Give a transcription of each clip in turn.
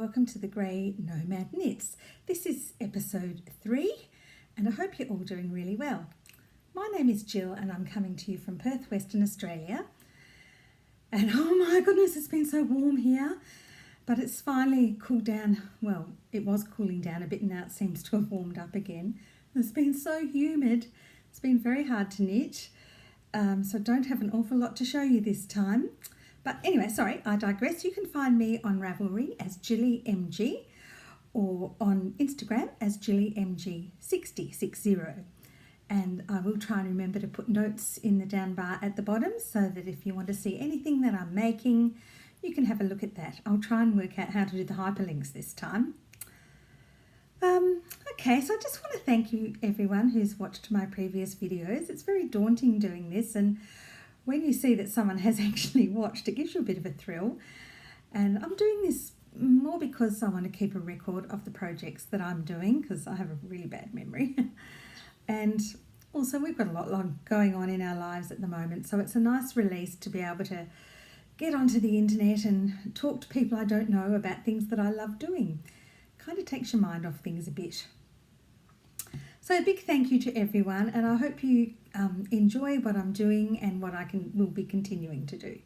welcome to the Grey Nomad Knits. This is episode 3 and I hope you're all doing really well. My name is Jill and I'm coming to you from Perth, Western Australia. And oh my goodness, it's been so warm here, but it's finally cooled down. Well, it was cooling down a bit and now it seems to have warmed up again. It's been so humid. It's been very hard to knit, so I don't have an awful lot to show you this time. But anyway, sorry, I digress. You can find me on Ravelry as JillyMG or on Instagram as JillyMG60. And I will try and remember to put notes in the down bar at the bottom so that if you want to see anything that I'm making, you can have a look at that. I'll try and work out how to do the hyperlinks this time. Okay, so I just want to thank you everyone who's watched my previous videos. It's very daunting doing this, and when you see that someone has actually watched, it gives you a bit of a thrill. And I'm doing this more because I want to keep a record of the projects that I'm doing because I have a really bad memory. And also we've got a lot going on in our lives at the moment, so it's a nice release to be able to get onto the internet and talk to people I don't know about things that I love doing. Kind of takes your mind off things a bit. So a big thank you to everyone, and I hope you enjoy what I'm doing and what will be continuing to do.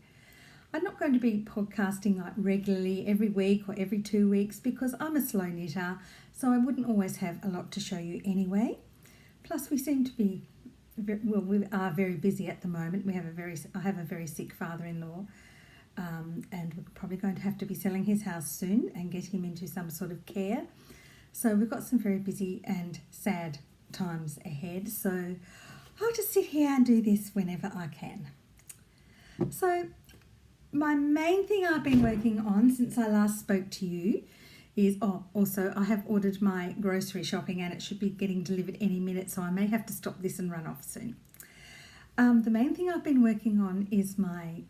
I'm not going to be podcasting like regularly every week or every 2 weeks because I'm a slow knitter, so I wouldn't always have a lot to show you anyway. Plus we seem to be, we are very busy at the moment. I have a very sick father-in-law, and we're probably going to have to be selling his house soon and get him into some sort of care. So we've got some very busy and sad times ahead, so I'll just sit here and do this whenever I can. So my main thing I've been working on since I last spoke to you is, also I have ordered my grocery shopping and it should be getting delivered any minute, so I may have to stop this and run off soon. The main thing I've been working on is my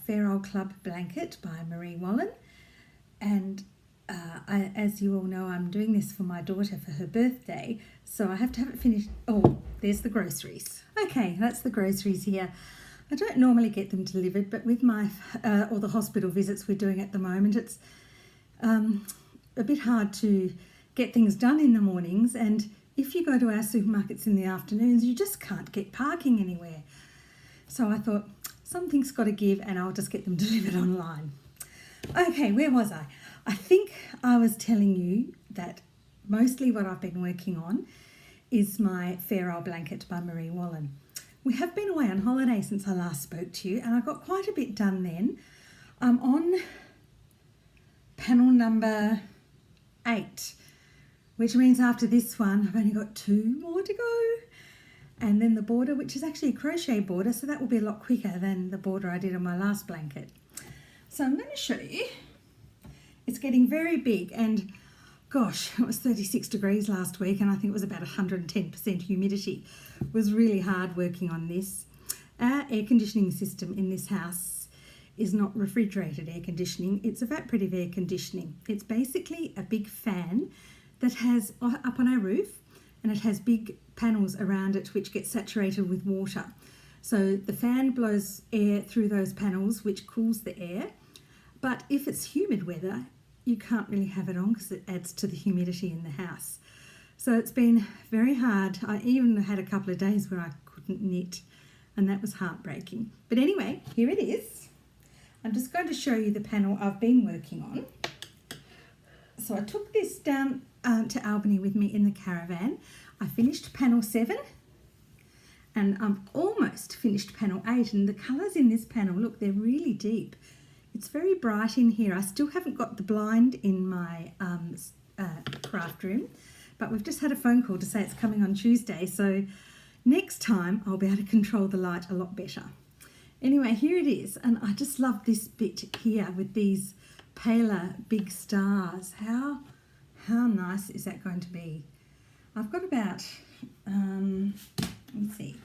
Fairisle Club blanket by Wallin, and as you all know, I'm doing this for my daughter for her birthday, so I have to have it finished. Oh, there's the groceries. Okay, that's the groceries here. I don't normally get them delivered, but with my all the hospital visits we're doing at the moment, it's a bit hard to get things done in the mornings, and if you go to our supermarkets in the afternoons, you just can't get parking anywhere. So I thought something's got to give and I'll just get them delivered online. Okay, where was I? I think I was telling you that mostly what I've been working on is my Fairisle blanket by Wallin. We have been away on holiday since I last spoke to you and I got quite a bit done then. I'm on panel number 8, which means after this one I've only got 2 more to go. And then the border, which is actually a crochet border, so that will be a lot quicker than the border I did on my last blanket. So I'm going to show you. It's getting very big, and gosh, it was 36 degrees last week and I think it was about 110% humidity. It was really hard working on this. Our air conditioning system in this house is not refrigerated air conditioning, it's evaporative air conditioning. It's basically a big fan that has up on our roof, and it has big panels around it which get saturated with water. So the fan blows air through those panels which cools the air, but if it's humid weather you can't really have it on because it adds to the humidity in the house. So it's been very hard. I even had a couple of days where I couldn't knit and that was heartbreaking. But anyway, here it is. I'm just going to show you the panel I've been working on. So I took this down to Albany with me in the caravan. I finished panel 7 and I've almost finished panel 8, and the colours in this panel, look, they're really deep. It's very bright in here. I still haven't got the blind in my craft room, but we've just had a phone call to say it's coming on Tuesday, so next time I'll be able to control the light a lot better. Anyway, here it is, and I just love this bit here with these paler big stars. How nice is that going to be? I've got about, let's see,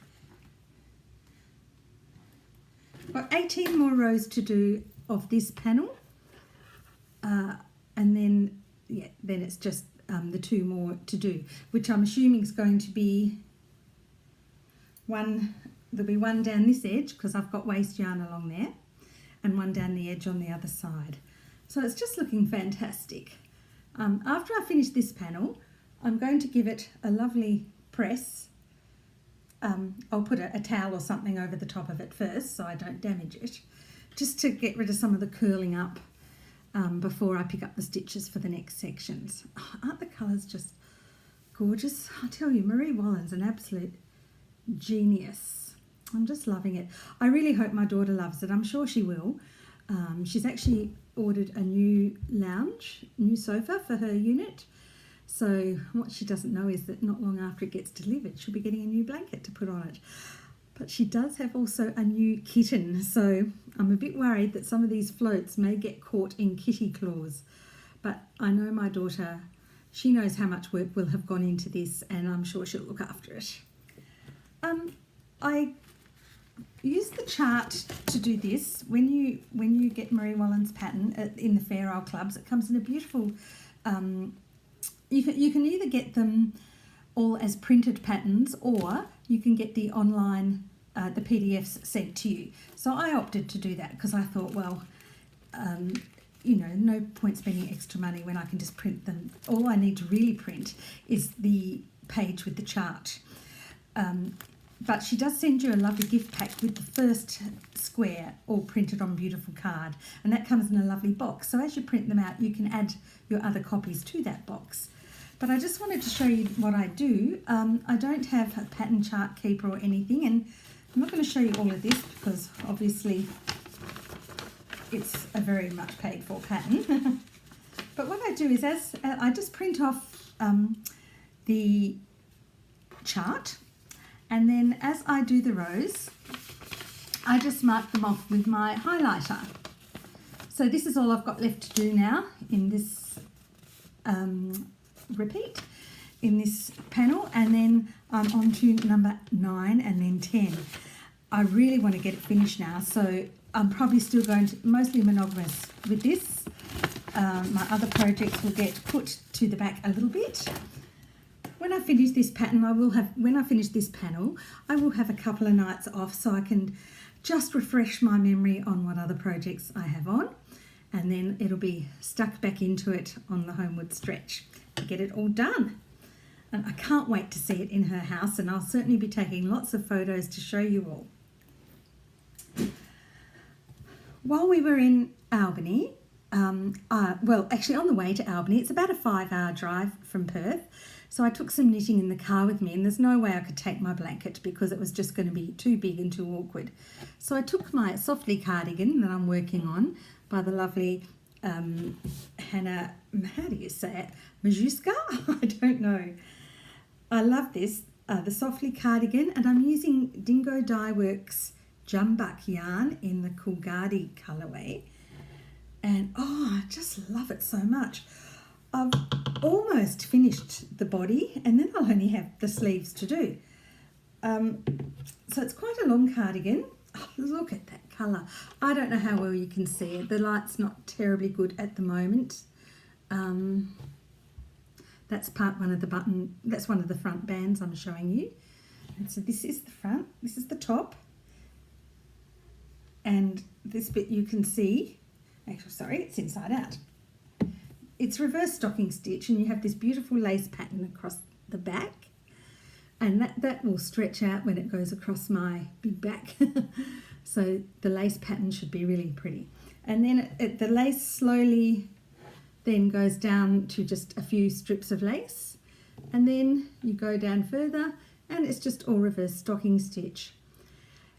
I've got 18 more rows to do of this panel, and then it's just the 2 more to do, which I'm assuming is going to be one. There'll be one down this edge because I've got waste yarn along there, and one down the edge on the other side. So it's just looking fantastic. After I finish this panel, I'm going to give it a lovely press. I'll put a towel or something over the top of it first so I don't damage it, just to get rid of some of the curling up before I pick up the stitches for the next sections. Oh, aren't the colours just gorgeous? I tell you, Marie Wallin's an absolute genius. I'm just loving it. I really hope my daughter loves it. I'm sure she will. She's actually ordered a new new sofa for her unit. So what she doesn't know is that not long after it gets delivered, she'll be getting a new blanket to put on it. But she does have also a new kitten. So I'm a bit worried that some of these floats may get caught in kitty claws. But I know my daughter, she knows how much work will have gone into this, and I'm sure she'll look after it. I use the chart to do this. When you get Marie Wallin's pattern in the Fairisle clubs, it comes in a beautiful. You can either get them all as printed patterns, or you can get the online the PDFs sent to you. So I opted to do that because I thought, well, you know, no point spending extra money when I can just print them. All I need to really print is the page with the chart. But she does send you a lovely gift pack with the first square all printed on beautiful card, and that comes in a lovely box. So as you print them out, you can add your other copies to that box. But I just wanted to show you what I do. I don't have a pattern chart keeper or anything, and I'm not going to show you all of this because obviously it's a very much paid for pattern. But what I do is I just print off the chart. And then as I do the rows, I just mark them off with my highlighter. So this is all I've got left to do now in this repeat, in this panel. And then I'm on to number 9 and then 10. I really want to get it finished now. So I'm probably still going to, mostly monogamous with this. My other projects will get put to the back a little bit. When I finish this pattern, when I finish this panel, I will have a couple of nights off so I can just refresh my memory on what other projects I have on, and then it'll be stuck back into it on the homeward stretch to get it all done. And I can't wait to see it in her house, and I'll certainly be taking lots of photos to show you all. While we were in Albany, well, actually on the way to Albany, it's about a 5-hour drive from Perth. So I took some knitting in the car with me, and there's no way I could take my blanket because it was just going to be too big and too awkward. So I took my softly cardigan that I'm working on by the lovely Hanna, how do you say it? Maciejewska? I don't know. I love this, the softly cardigan, and I'm using DingoDyeworks jumbuck yarn in the Coolgardie colourway. And oh, I just love it so much. I've almost finished the body, and then I'll only have the sleeves to do. So it's quite a long cardigan. Oh, look at that colour. I don't know how well you can see it. The light's not terribly good at the moment. That's one of the front bands I'm showing you. And so this is the front, this is the top. And this bit you can see, actually sorry, it's inside out. It's reverse stocking stitch, and you have this beautiful lace pattern across the back, and that will stretch out when it goes across my big back. So the lace pattern should be really pretty. And then the lace slowly then goes down to just a few strips of lace, and then you go down further and it's just all reverse stocking stitch.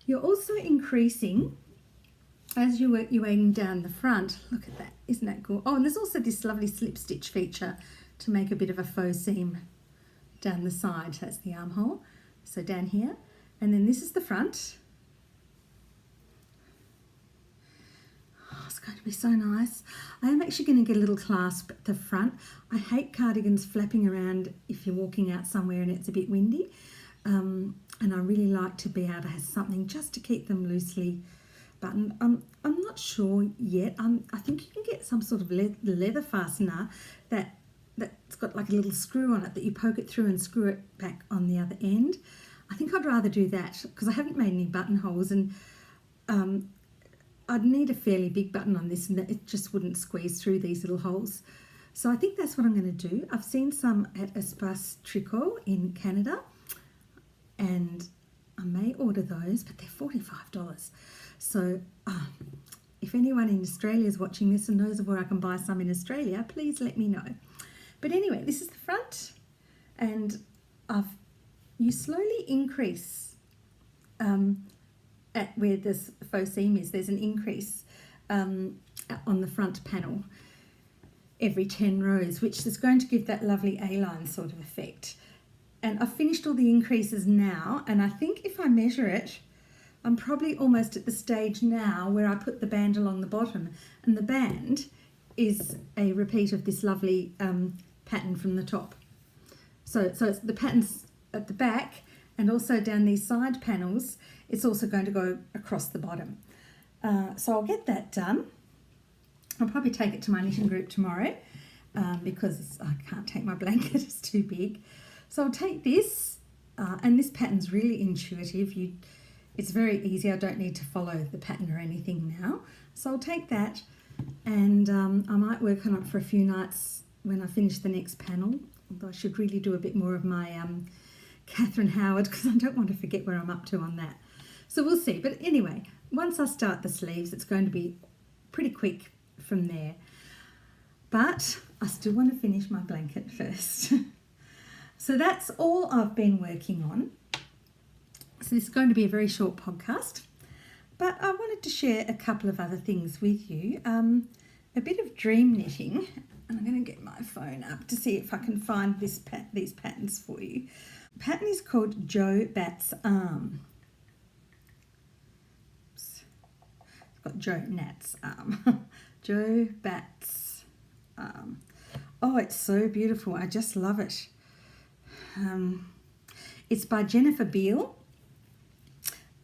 You're also increasing as you work your way down the front. Look at that, isn't that cool? Oh, and there's also this lovely slip stitch feature to make a bit of a faux seam down the side. That's the armhole, so down here. And then this is the front. Oh, it's going to be so nice. I am actually going to get a little clasp at the front. I hate cardigans flapping around if you're walking out somewhere and it's a bit windy. And I really like to be able to have something just to keep them loosely button. I'm not sure yet. I think you can get some sort of leather fastener that's got like a little screw on it that you poke it through and screw it back on the other end. I think I'd rather do that because I haven't made any buttonholes, and I'd need a fairly big button on this, and that it just wouldn't squeeze through these little holes. So I think that's what I'm going to do. I've seen some at Espace Tricot in Canada, and I may order those, but they're $45. So if anyone in Australia is watching this and knows of where I can buy some in Australia, please let me know. But anyway, this is the front, and you slowly increase at where this faux seam is. There's an increase on the front panel every 10 rows, which is going to give that lovely A-line sort of effect. And I've finished all the increases now, and I think if I measure it, I'm probably almost at the stage now where I put the band along the bottom, and the band is a repeat of this lovely pattern from the top. So it's the patterns at the back, and also down these side panels, it's also going to go across the bottom. So I'll get that done. I'll probably take it to my knitting group tomorrow because I can't take my blanket, it's too big. So I'll take this, and this pattern's really intuitive. It's very easy. I don't need to follow the pattern or anything now. So I'll take that, and I might work on it for a few nights when I finish the next panel. Although I should really do a bit more of my Catherine Howard, because I don't want to forget where I'm up to on that. So we'll see. But anyway, once I start the sleeves, it's going to be pretty quick from there. But I still want to finish my blanket first. So that's all I've been working on. So this is going to be a very short podcast, but I wanted to share a couple of other things with you. A bit of dream knitting, and I'm going to get my phone up to see if I can find these patterns for you. The pattern is called Jo Batt's Arm. Oops. It's got Jo Nat's Arm. Jo Batt's Arm. Oh, it's so beautiful. I just love it. It's by Jennifer Beale,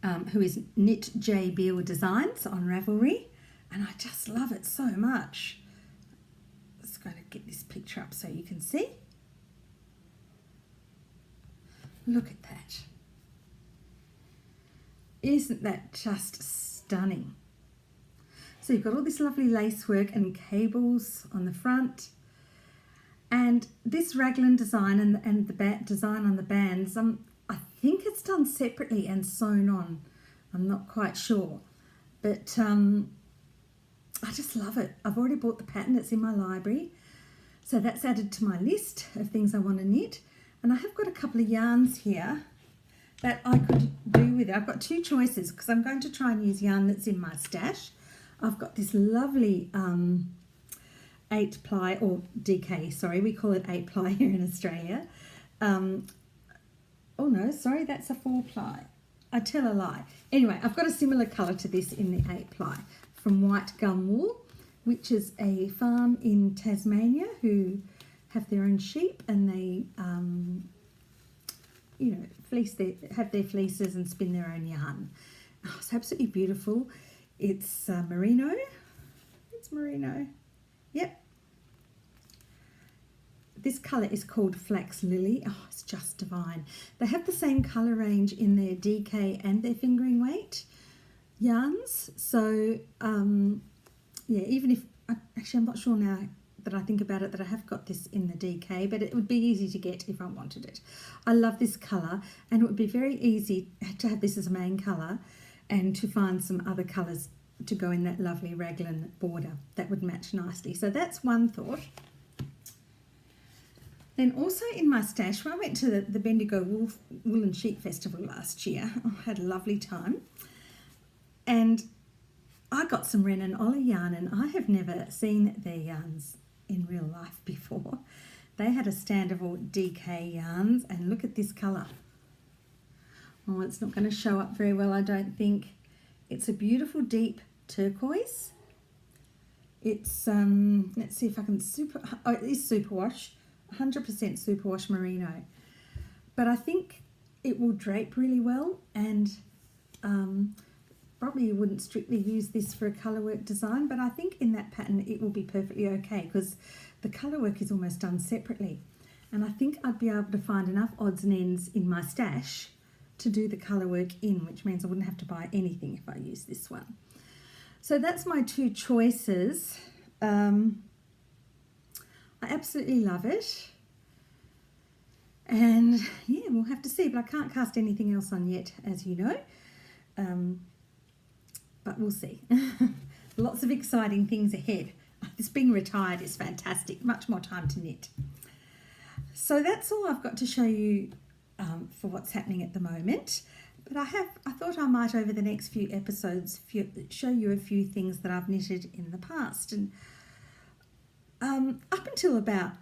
who is Knitjbeale Designs on Ravelry, and I just love it so much. Let's go to get this picture up so you can see. Look at that. Isn't that just stunning? So you've got all this lovely lace work and cables on the front. And this raglan design and the Batt design on the bands, I think it's done separately and sewn on. I'm not quite sure. But I just love it. I've already bought the pattern. It's in my library. So that's added to my list of things I want to knit. And I have got a couple of yarns here that I could do with it. I've got two choices because I'm going to try and use yarn that's in my stash. I've got this lovely 8-ply, or DK, sorry, we call it 8-ply here in Australia. Oh no, sorry, that's a 4-ply. I tell a lie. Anyway, I've got a similar colour to this in the 8-ply from White Gum Wool, which is a farm in Tasmania who have their own sheep, and they, you know, have their fleeces and spin their own yarn. Oh, it's absolutely beautiful. It's merino. It's merino. Yep. This colour is called Flax Lily. Oh, it's just divine. They have the same colour range in their DK and their fingering weight yarns. So, yeah, even if, actually I'm not sure now that I think about it that I have got this in the DK, but it would be easy to get if I wanted it. I love this colour, and it would be very easy to have this as a main colour and to find some other colours to go in that lovely raglan border. That would match nicely. So that's one thought. Then also in my stash, when I went to the Bendigo Wool and Sheep Festival last year, I had a lovely time. And I got some Ren and Ollie yarn, and I have never seen their yarns in real life before. They had a stand of all DK yarns, and look at this colour. Oh, it's not going to show up very well, I don't think. It's a beautiful deep turquoise. It's, let's see if I can oh, it is superwash, 100% superwash merino. But I think it will drape really well, and probably you wouldn't strictly use this for a colour work design, but I think in that pattern it will be perfectly okay because the colour work is almost done separately. And I think I'd be able to find enough odds and ends in my stash to do the colour work in, which means I wouldn't have to buy anything if I use this one. So that's my two choices. I absolutely love it. And yeah, we'll have to see, but I can't cast anything else on yet, as you know. But we'll see. Lots of exciting things ahead. This being retired is fantastic. Much more time to knit. So that's all I've got to show you for what's happening at the moment. But I thought I might, over the next few episodes, show you a few things that I've knitted in the past. And up until about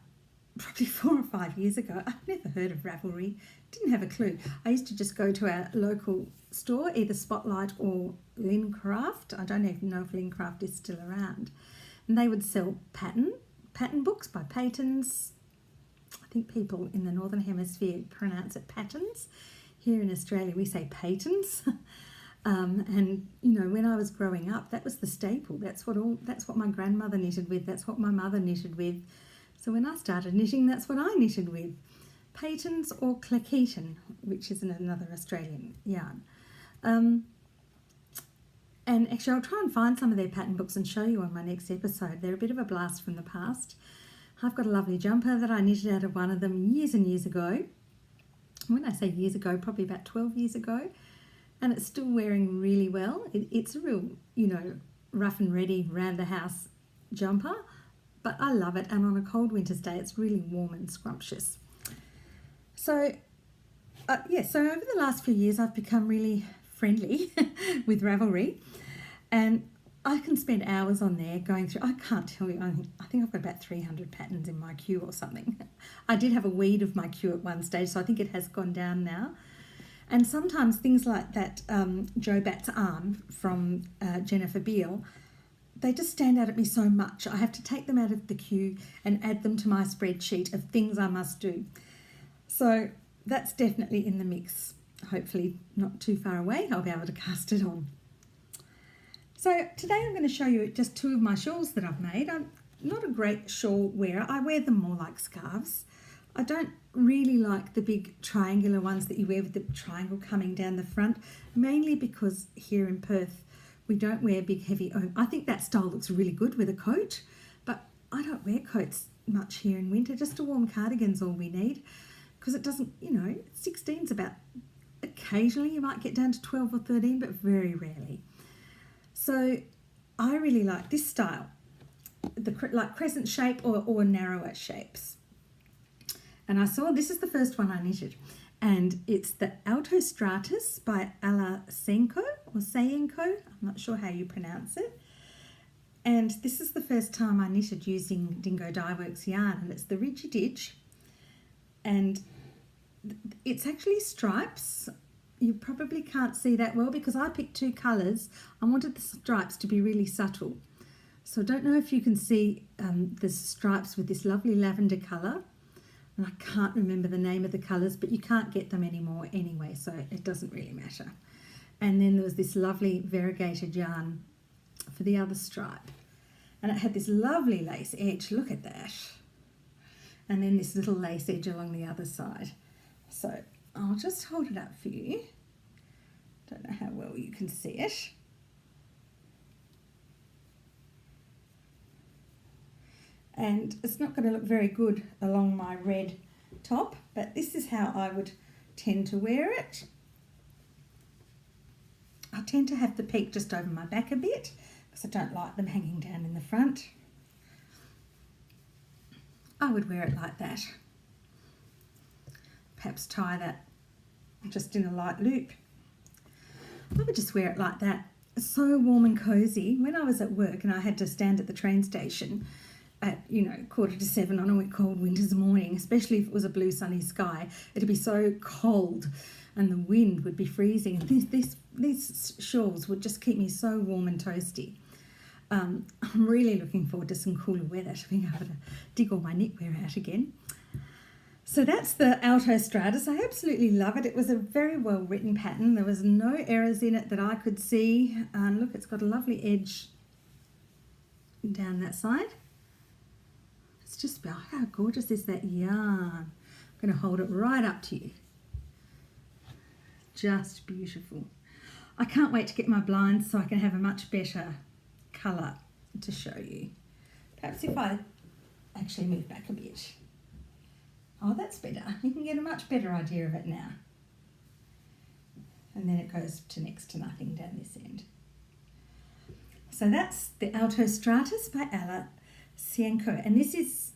probably 4 or 5 years ago, I'd never heard of Ravelry. Didn't have a clue. I used to just go to our local store, either Spotlight or Lincraft. I don't even know if Lincraft is still around. And they would sell pattern books by Patons. I think people in the Northern Hemisphere pronounce it patterns. Here in Australia, we say patons. And you know, when I was growing up, that was the staple. That's what my grandmother knitted with. That's what my mother knitted with. So when I started knitting, that's what I knitted with. Patons or Claqueton, which is another Australian yarn. And actually, I'll try and find some of their pattern books and show you on my next episode. They're a bit of a blast from the past. I've got a lovely jumper that I knitted out of one of them years and years ago. When I say years ago, probably about 12 years ago. And it's still wearing really well. It's a real, you know, rough and ready, round the house jumper. But I love it. And on a cold winter's day, it's really warm and scrumptious. So, so over the last few years, I've become really friendly with Ravelry. And I can spend hours on there going through, I can't tell you, I think I've got about 300 patterns in my queue or something. I did have a weed of my queue at one stage, so I think it has gone down now. And sometimes things like that Joe Batt's arm from Jennifer Beale, they just stand out at me so much. I have to take them out of the queue and add them to my spreadsheet of things I must do. So that's definitely in the mix. Hopefully not too far away, I'll be able to cast it on. So today I'm going to show you just 2 of my shawls that I've made. I'm not a great shawl wearer. I wear them more like scarves. I don't really like the big triangular ones that you wear with the triangle coming down the front, mainly because here in Perth we don't wear big heavy I think that style looks really good with a coat, but I don't wear coats much here in winter. Just a warm cardigan's all we need, because it doesn't, you know, 16's about, occasionally you might get down to 12 or 13, but very rarely. So I really like this style, like crescent shape or narrower shapes. And I saw, this is the first one I knitted, and it's the Altostratus by Alla Saenko or Saenko. I'm not sure how you pronounce it. And this is the first time I knitted using DingoDyeworks yarn, and it's the Ridgy Didge. And it's actually stripes. You probably can't see that well because I picked 2 colours. I wanted the stripes to be really subtle. So I don't know if you can see the stripes with this lovely lavender colour. And I can't remember the name of the colours, but you can't get them anymore anyway, so it doesn't really matter. And then there was this lovely variegated yarn for the other stripe. And it had this lovely lace edge, look at that. And then this little lace edge along the other side. So I'll just hold it up for you. Don't know how well you can see it. And it's not going to look very good along my red top, but this is how I would tend to wear it. I tend to have the peak just over my back a bit because I don't like them hanging down in the front. I would wear it like that. Perhaps tie that just in a light loop. I would just wear it like that. It's so warm and cozy. When I was at work and I had to stand at the train station at, you know, 6:45 on a cold winter's morning, especially if it was a blue sunny sky, it'd be so cold and the wind would be freezing. These shawls would just keep me so warm and toasty. I'm really looking forward to some cooler weather, to being able to dig all my knitwear out again. So that's the Altostratus. I absolutely love it. It was a very well written pattern. There was no errors in it that I could see. Look, it's got a lovely edge down that side. It's just, oh, how gorgeous is that yarn? I'm going to hold it right up to you. Just beautiful. I can't wait to get my blinds so I can have a much better colour to show you. Perhaps if I actually move back a bit. Oh, that's better. You can get a much better idea of it now. And then it goes to next to nothing down this end. So that's the Altostratus by Alla, Saenko. And this is,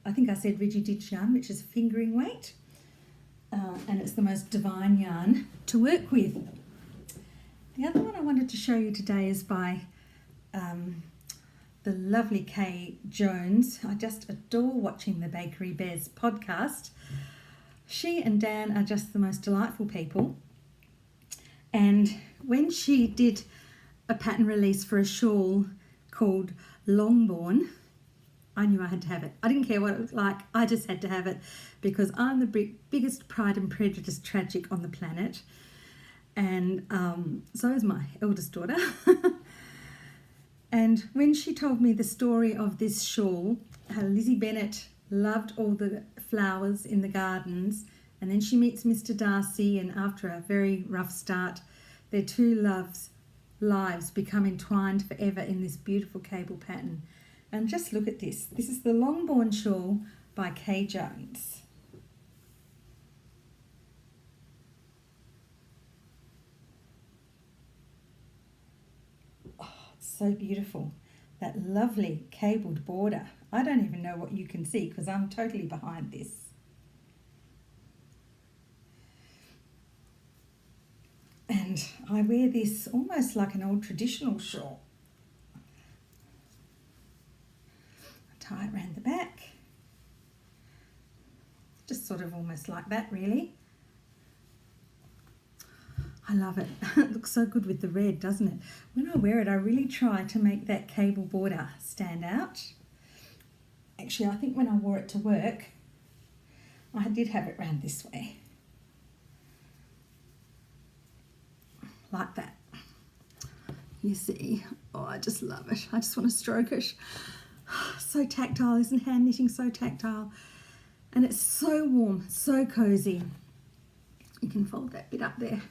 I think I said Ridgy Didge yarn, which is a fingering weight. And it's the most divine yarn to work with. The other one I wanted to show you today is by the lovely Kay Jones. I just adore watching the Bakery Bears podcast. She and Dan are just the most delightful people. And when she did a pattern release for a shawl called Longbourn, I knew I had to have it. I didn't care what it was like. I just had to have it because I'm the biggest Pride and Prejudice tragic on the planet. And so is my eldest daughter. And when she told me the story of this shawl, how Lizzie Bennet loved all the flowers in the gardens, and then she meets Mr. Darcy, and after a very rough start, their two lives become entwined forever in this beautiful cable pattern. And just look at this. This is the Longbourn shawl by Kay Jones. So beautiful. That lovely cabled border. I don't even know what you can see because I'm totally behind this. And I wear this almost like an old traditional shawl. I tie it around the back. Just sort of almost like that, really. I love it. It looks so good with the red, doesn't it? When I wear it, I really try to make that cable border stand out. Actually, I think when I wore it to work, I did have it round this way. Like that. You see? Oh, I just love it. I just want to stroke it. So tactile, isn't hand knitting so tactile? And it's so warm, so cozy. You can fold that bit up there.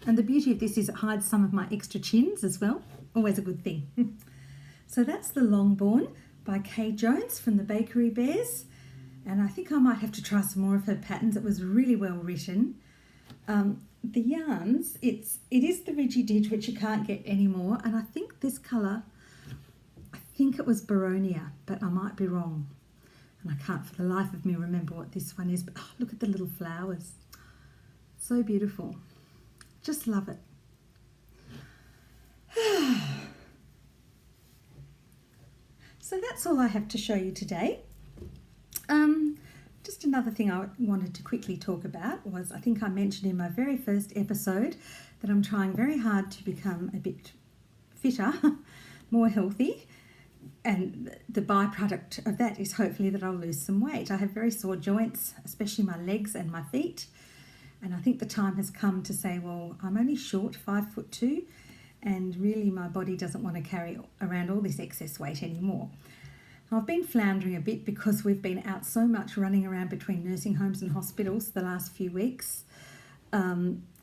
And the beauty of this is it hides some of my extra chins as well. Always a good thing. So that's the Longbourn by Kay Jones from the Bakery Bears. And I think I might have to try some more of her patterns. It was really well written. The yarns, it is the Ridgy Didge, which you can't get anymore. And I think this colour, I think it was Baronia, but I might be wrong. And I can't for the life of me remember what this one is. But oh, look at the little flowers. So beautiful. Just love it. So that's all I have to show you today. Just another thing I wanted to quickly talk about was, I think I mentioned in my very first episode that I'm trying very hard to become a bit fitter, more healthy, and the byproduct of that is hopefully that I'll lose some weight. I have very sore joints, especially my legs and my feet. And I think the time has come to say, well, I'm only short, 5'2", and really my body doesn't want to carry around all this excess weight anymore. I've been floundering a bit because we've been out so much running around between nursing homes and hospitals the last few weeks,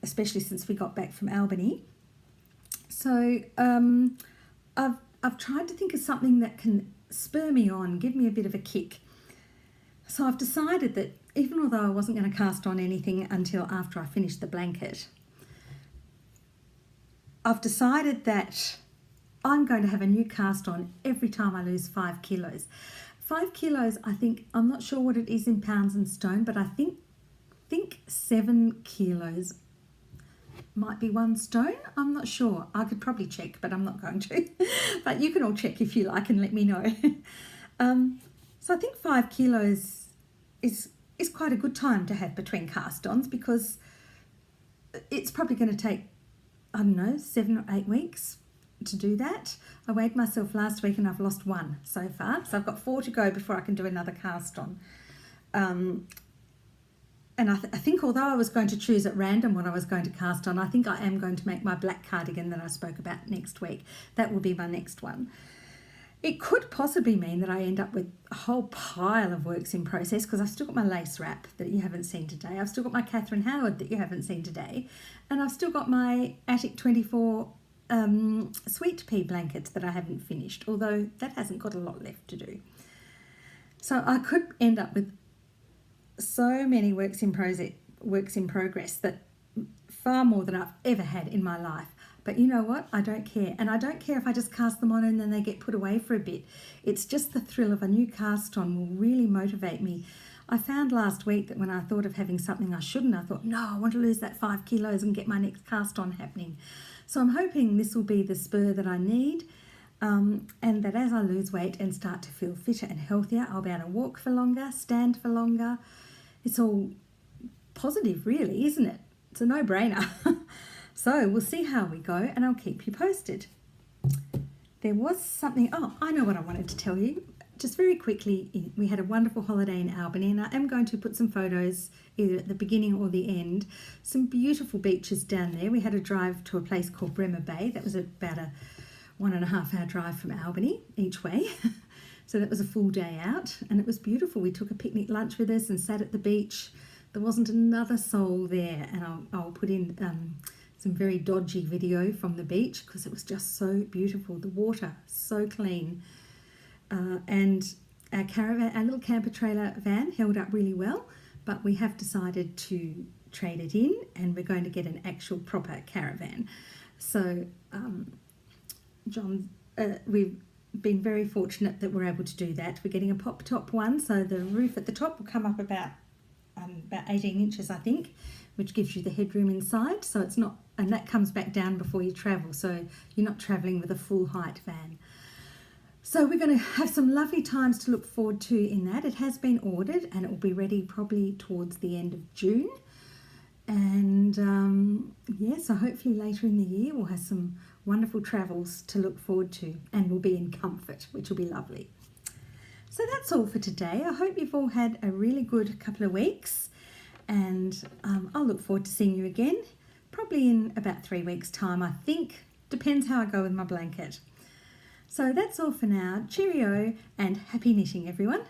especially since we got back from Albany. So I've tried to think of something that can spur me on, give me a bit of a kick. So I've decided that even although I wasn't going to cast on anything until after I finished the blanket, I've decided that I'm going to have a new cast on every time I lose 5 kilos. 5 kilos, I think, I'm not sure what it is in pounds and stone, but I think 7 kilos might be 1 stone. I'm not sure. I could probably check, but I'm not going to. But you can all check if you like and let me know. So I think 5 kilos is quite a good time to have between cast-ons, because it's probably going to take, I don't know, 7 or 8 weeks to do that. I weighed myself last week and I've lost 1 so far. So I've got 4 to go before I can do another cast-on. And I think although I was going to choose at random what I was going to cast on, I think I am going to make my black cardigan that I spoke about next week. That will be my next one. It could possibly mean that I end up with a whole pile of works in process, because I've still got my lace wrap that you haven't seen today. I've still got my Catherine Howard that you haven't seen today. And I've still got my Attic 24 sweet pea blanket that I haven't finished, although that hasn't got a lot left to do. So I could end up with so many works in progress that far more than I've ever had in my life. But you know what? I don't care. And I don't care if I just cast them on and then they get put away for a bit. It's just the thrill of a new cast on will really motivate me. I found last week that when I thought of having something I shouldn't, I thought, no, I want to lose that 5 kilos and get my next cast on happening. So I'm hoping this will be the spur that I need, and that as I lose weight and start to feel fitter and healthier, I'll be able to walk for longer, stand for longer. It's all positive, really, isn't it? It's a no-brainer. So we'll see how we go, and I'll keep you posted. There was something, oh, I know what I wanted to tell you. Just very quickly, we had a wonderful holiday in Albany, and I am going to put some photos either at the beginning or the end. Some beautiful beaches down there. We had a drive to a place called Bremer Bay. That was about a 1.5 hour drive from Albany each way. So that was a full day out, and it was beautiful. We took a picnic lunch with us and sat at the beach. There wasn't another soul there, and I'll put in some very dodgy video from the beach because it was just so beautiful. The water, so clean. And our caravan, our little camper trailer van held up really well, but we have decided to trade it in and we're going to get an actual proper caravan. So we've been very fortunate that we're able to do that. We're getting a pop top one, so the roof at the top will come up about 18 inches, I think, which gives you the headroom inside. So it's not, and that comes back down before you travel, so you're not travelling with a full height van. So we're going to have some lovely times to look forward to in that. It has been ordered and it will be ready probably towards the end of June. And yeah, so hopefully later in the year we'll have some wonderful travels to look forward to, and we'll be in comfort, which will be lovely. So that's all for today. I hope you've all had a really good couple of weeks, and I'll look forward to seeing you again, probably in about 3 weeks' time, I think. Depends how I go with my blanket. So that's all for now. Cheerio and happy knitting, everyone.